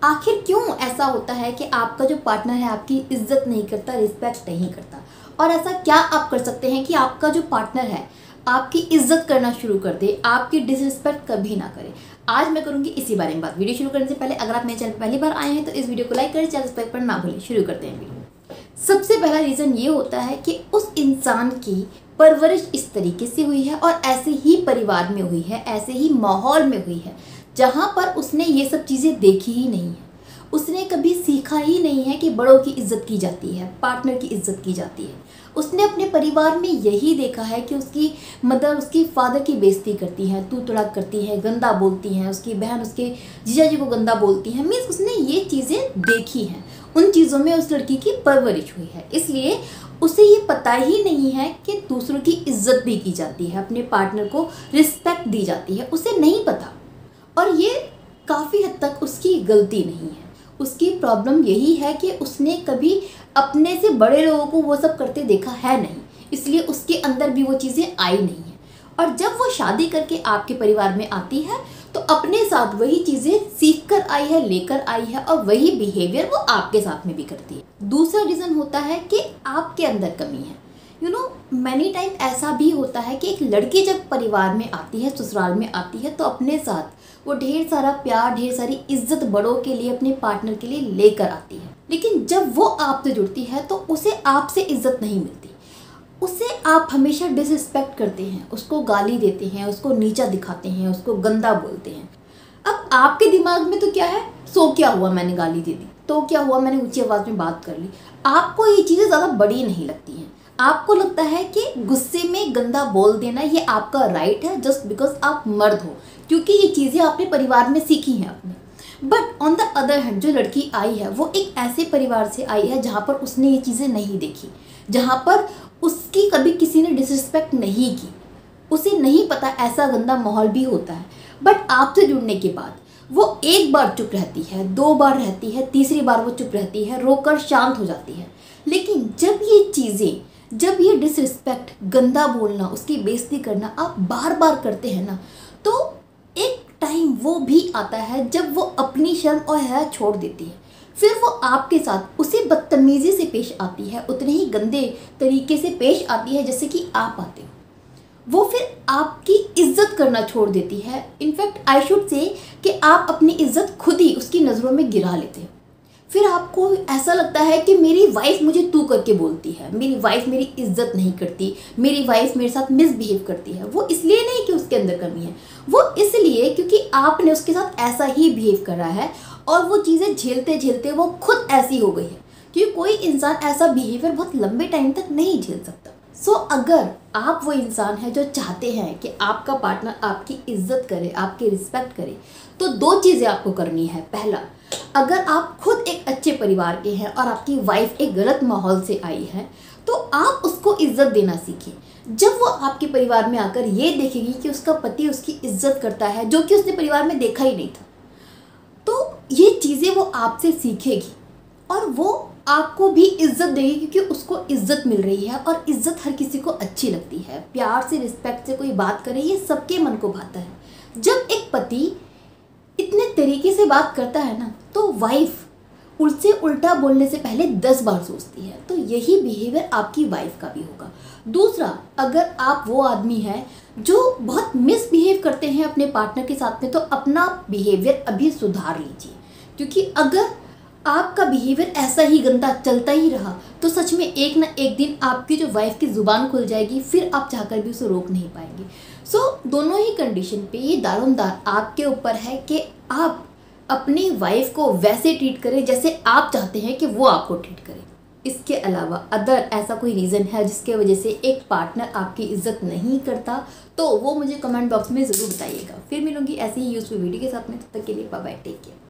आखिर क्यों ऐसा होता है कि आपका जो पार्टनर है आपकी इज्जत नहीं करता, रिस्पेक्ट नहीं करता? और ऐसा क्या आप कर सकते हैं कि आपका जो पार्टनर है आपकी इज्जत करना शुरू कर दे, आपकी डिसरिस्पेक्ट कभी ना करे? आज मैं करूंगी इसी बारे में बात। वीडियो शुरू करने से पहले अगर आप मेरे चैनल पर पहली बार आए हैं तो इस वीडियो को लाइक करें, चैनल सब्सक्राइब करना ना भूलें। शुरू करते हैं वीडियो। सबसे पहला रीज़न ये होता है कि उस इंसान की परवरिश इस तरीके से हुई है और ऐसे ही परिवार में हुई है, ऐसे ही माहौल में हुई है जहाँ पर उसने ये सब चीज़ें देखी ही नहीं है। उसने कभी सीखा ही नहीं है कि बड़ों की इज्जत की जाती है, पार्टनर की इज्जत की जाती है। उसने अपने परिवार में यही देखा है कि उसकी मदर उसकी फादर की बेइज्जती करती हैं, तू तड़ाक करती हैं, गंदा बोलती हैं, उसकी बहन उसके जीजा जी को गंदा बोलती हैं। मीन्स उसने ये चीज़ें देखी हैं, उन चीज़ों में उस लड़की की परवरिश हुई है। इसलिए उसे ये पता ही नहीं है कि दूसरों की इज्जत भी की जाती है, अपने पार्टनर को रिस्पेक्ट दी जाती है, उसे नहीं पता। और ये काफ़ी हद तक उसकी गलती नहीं है, उसकी प्रॉब्लम यही है कि उसने कभी अपने से बड़े लोगों को वो सब करते देखा है नहीं, इसलिए उसके अंदर भी वो चीज़ें आई नहीं हैं। और जब वो शादी करके आपके परिवार में आती है तो अपने साथ वही चीज़ें सीख कर आई है, लेकर आई है, और वही बिहेवियर वो आपके साथ में भी करती है। दूसरा रीज़न होता है कि आपके अंदर कमी है। मैनी टाइम ऐसा भी होता है कि एक लड़की जब परिवार में आती है, ससुराल में आती है, तो अपने साथ वो ढेर सारा प्यार, ढेर सारी इज्जत बड़ों के लिए, अपने पार्टनर के लिए लेकर आती है। लेकिन जब वो आपसे जुड़ती है तो उसे आपसे इज्जत नहीं मिलती, उसे आप हमेशा डिसरिस्पेक्ट करते हैं, उसको गाली देते हैं, उसको नीचा दिखाते हैं, उसको गंदा बोलते हैं। अब आपके दिमाग में तो क्या है, सो क्या हुआ मैंने गाली दे दी, तो क्या हुआ मैंने ऊंची आवाज़ में बात कर ली। आपको ये चीज़ें ज़्यादा बड़ी नहीं लगती हैं। आपको लगता है कि गुस्से में गंदा बोल देना ये आपका राइट है, जस्ट बिकॉज आप मर्द हो, क्योंकि ये चीज़ें आपने परिवार में सीखी हैं आपने। But on the other hand जो लड़की आई है वो एक ऐसे परिवार से आई है जहाँ पर उसने ये चीज़ें नहीं देखी, जहाँ पर उसकी कभी किसी ने डिसरिस्पेक्ट नहीं की, उसे नहीं पता ऐसा गंदा माहौल भी होता है। बट आपसे जुड़ने के बाद वो एक बार चुप रहती है, दो बार रहती है, तीसरी बार वो चुप रहती है, रोकर शांत हो जाती है। लेकिन जब ये चीज़ें, जब ये डिसरिस्पेक्ट, गंदा बोलना, उसकी बेइज्जती करना आप बार बार करते हैं ना, तो एक टाइम वो भी आता है जब वो अपनी शर्म और हया छोड़ देती है। फिर वो आपके साथ उसी बदतमीज़ी से पेश आती है, उतने ही गंदे तरीके से पेश आती है जैसे कि आप आते हो। वो फिर आपकी इज्जत करना छोड़ देती है। इनफैक्ट आई शुड से कि आप अपनी इज्जत खुद ही उसकी नज़रों में गिरा लेते हो। फिर आपको ऐसा लगता है कि मेरी वाइफ मुझे तू करके बोलती है, मेरी वाइफ मेरी इज्जत नहीं करती, मेरी वाइफ मेरे साथ मिसबिहेव करती है। वो इसलिए नहीं कि उसके अंदर कमी है, वो इसलिए क्योंकि आपने उसके साथ ऐसा ही बिहेव करा है और वो चीज़ें झेलते झेलते वो खुद ऐसी हो गई है। क्योंकि कोई इंसान ऐसा बिहेवियर बहुत लंबे टाइम तक नहीं झेल सकता। सो अगर आप वो इंसान है जो चाहते हैं कि आपका पार्टनर आपकी इज्जत करे, आपकी रिस्पेक्ट करे, तो दो चीज़ें आपको करनी है। पहला, अगर आप खुद एक अच्छे परिवार के हैं और आपकी वाइफ एक गलत माहौल से आई है तो आप उसको इज्जत देना सीखिए। जब वो आपके परिवार में आकर ये देखेगी कि उसका पति उसकी इज्जत करता है, जो कि उसने परिवार में देखा ही नहीं था, तो ये चीज़ें वो आपसे सीखेगी और वो आपको भी इज्जत देगी, क्योंकि उसको इज्जत मिल रही है। और इज्जत हर किसी को अच्छी लगती है। प्यार से, रिस्पेक्ट से कोई बात करे, ये सबके मन को भाता है। जब एक पति इतने तरीके से बात करता है ना, तो वाइफ उससे उल्टा बोलने से पहले 10 बार सोचती है। तो यही बिहेवियर आपकी वाइफ का भी होगा। दूसरा, अगर आप वो आदमी हैं जो बहुत मिसबिहेव करते हैं अपने पार्टनर के साथ में, तो अपना बिहेवियर अभी सुधार लीजिए। क्योंकि अगर आपका बिहेवियर ऐसा ही गंदा चलता ही रहा तो सच में एक ना एक दिन आपकी जो वाइफ की ज़ुबान खुल जाएगी, फिर आप चाहकर भी उसे रोक नहीं पाएंगे। सो दोनों ही कंडीशन पे ये दारोमदार आपके ऊपर है कि आप अपनी वाइफ को वैसे ट्रीट करें जैसे आप चाहते हैं कि वो आपको ट्रीट करे। इसके अलावा अदर ऐसा कोई रीज़न है जिसके वजह से एक पार्टनर आपकी इज्जत नहीं करता, तो वो मुझे कमेंट बॉक्स में ज़रूर बताइएगा। फिर मिलूंगी ऐसी ही यूज़फुल वीडियो के साथ में। तब तक के लिए बाय बाय, टेक केयर।